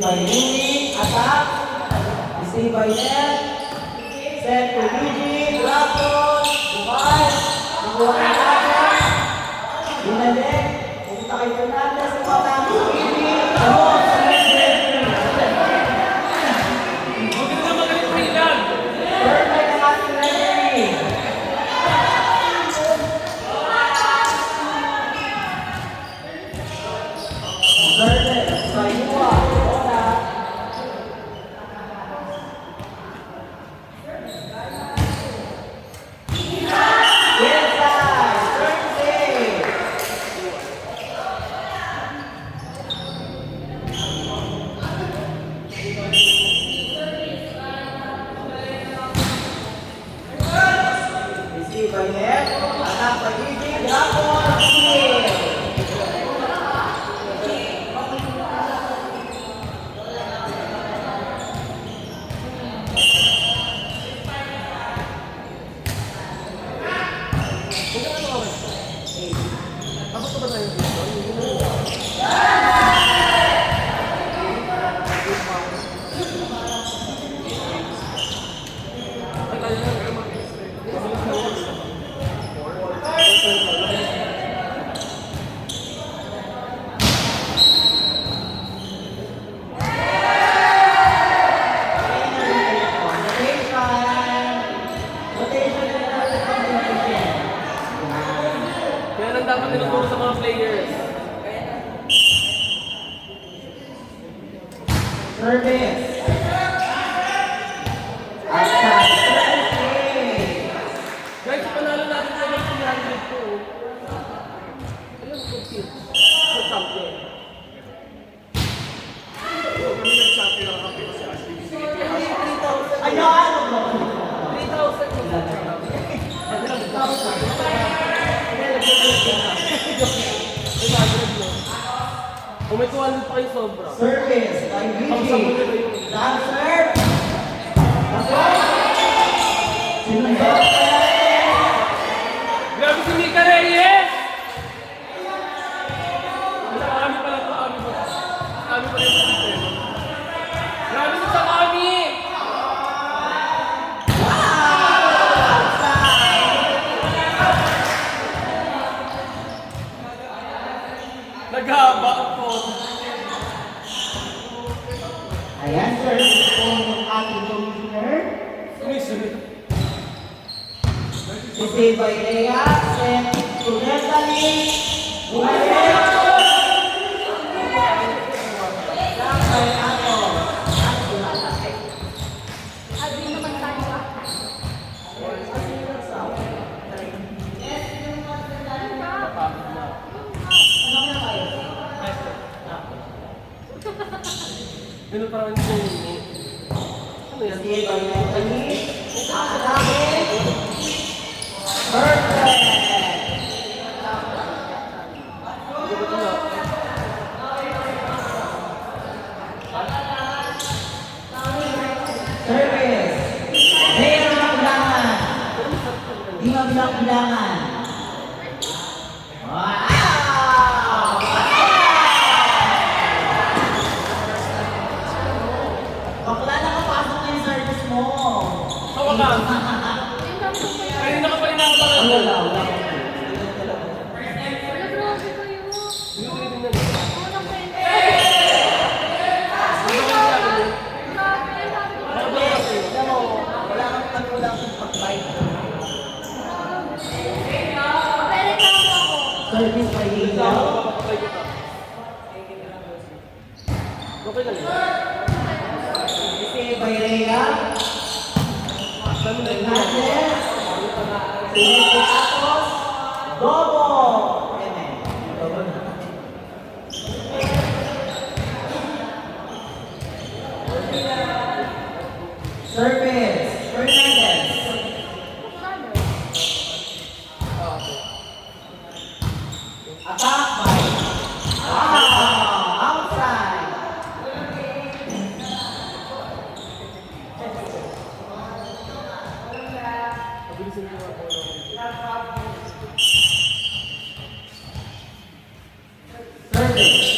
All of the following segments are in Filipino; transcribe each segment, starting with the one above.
by Yumi, attack. Receive by net. Set to Luigi, Rapon, Dubai. Nakuha ng Rapon. Binalik. Pumunta kay Fernandez. Pata. Luigi. Ramon. Perfect ang ating referee. Perfect. Sayuwa. Dapat tinuturo sa mga players. Service. Guys, panalo natin sa mga 300 po. Ayun, compete. Sa champion. Kami nag-champion ang kami kasi Ashley binigay kay Ashley. Ayan! 3,000. Kung may 200 pa kayo sobra. Service by Luigi. Dancer. Sinundot. Grabe si Mika Reyes! Kami pala ito, kami pa. Kami pa rin ito. Grabe sa kami! Naghaba po. Ayan, service po ng ating commissioner. Receive by Lea. Send to Natalie. Bumalik. Ano parang ito yung... Ano yan? Receive by Natalie. Atake. Perfect. Service. Mayroon ang bilangan. Di mabilang-bilangan. Wow! Bakla nakapasok na yung service mo. Hawakan! Wala, wala. Wala, grabe kayo. Hindi ko tinitingnan. Walang kwenta. Ano ba yung sabi niyo? Grabe, sabi ko. Ano ba yung sabi niyo? Alam mo, wala kang wala kang pag-fight. Pareklamo ako. Service by Ikaw, Hila. mapapakay kita. Okay lang yun. Receive by Rhea. Dami na yun. Hernandez. Felipe Atos. Dobo. Amen. Dobo na. Service. Fernandez. Attack by. Outside. Pabilisin ko nga po. Service.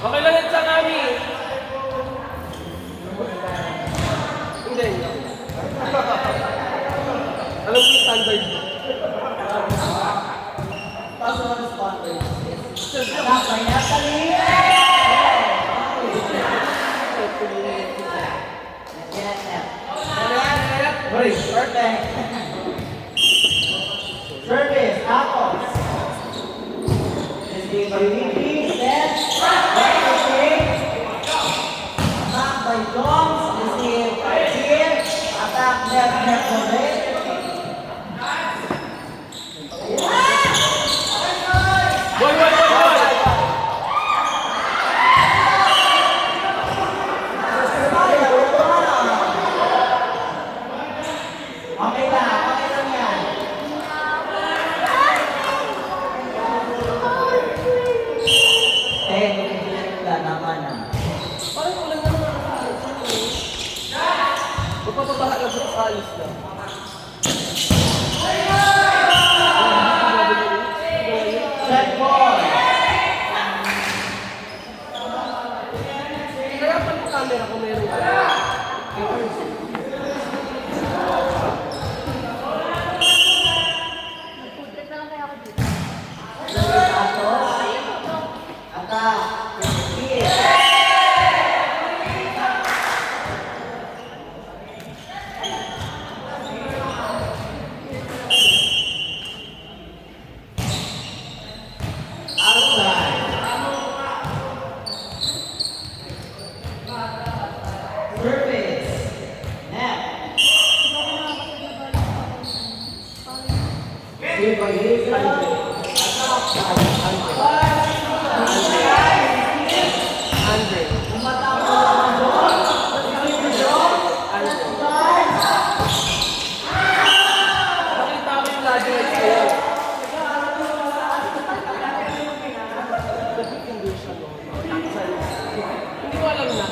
Okay lang yan sa kami. Hindi, hindi. Alam ko yung standard mo. Possible responders. Attack by Natalie. Perfect. Service, Atos. Receive by Vicky, set. Right okay. Attack by Jones. Receive by Kier. Attack left correct. Boy, boy, boy, boy! Okay lang yan. Wala naman na. Parang ulan na naman ako. Magpapabaha lang sa alis na. Set ball. Kaya pa yung camera kung meron ka. Food trip na lang kaya ako dito. Atos. Attack. Kier. Outside. Service. Net. Give by Hazel. Andre. Nakita ko yung lagi na sa'yo. Hindi ko alam na.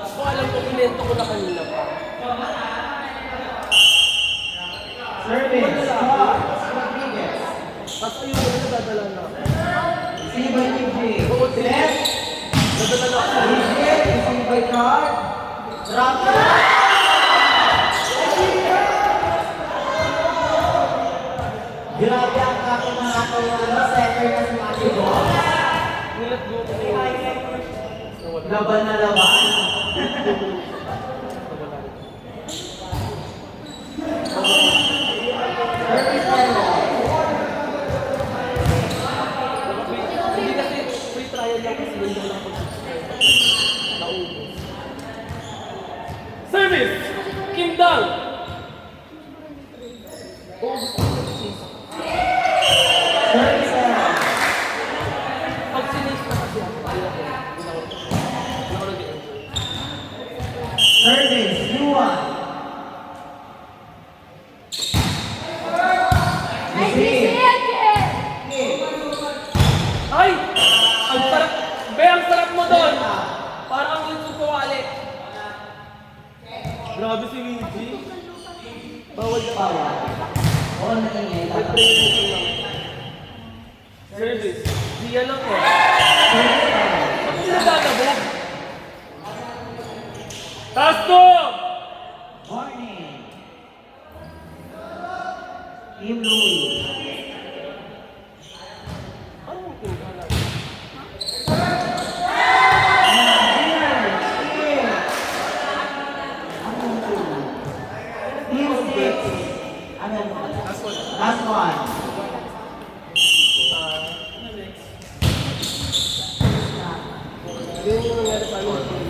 Kung alam ko, pinento ko na kanina pa. Service. Cross. Rodriguez. Tapos ayun, ano dadala na. Receive by TJ. Oo, Set. dadala na ako. Receive. Receive by Card. Drop it. Grabe ang aking mga setter na si Matthew Boss. Nilat go ko na yun. Laban na laban. Service error. Hindi kasi free trial lang kasi hindi lang ako naubos. Service! Kim Dang! Oo, gusto ko yung cheese. Service error. Pag sinis na kasi ako, ayaw ko. Hindi ako nag-enjoy. Service. U1. Ay, busy again! Ay! Ang sarap! Be, ang sarap mo doon! Parang ang YouTube kawali. Grabe si Luigi. Bawal na Power. Oo, natingin. may training ko lang. Service. Diyan lang ko. Service error. Ba't sila gagabog? Tasto! Morning. Team Louis. Anong tinggalan? Team 6. Last one. Yan yung nangyari sa amin.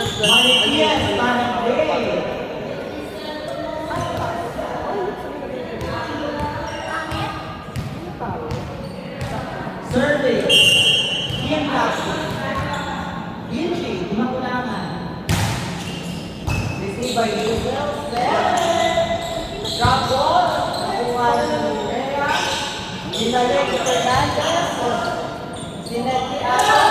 Maritias, Managday. Service. Team Captain. Vinci, di makulangan. Receive by Yusel. Drop ball. Nakuha ng Rhea. Dinalik Fernandez. Sineti Ara.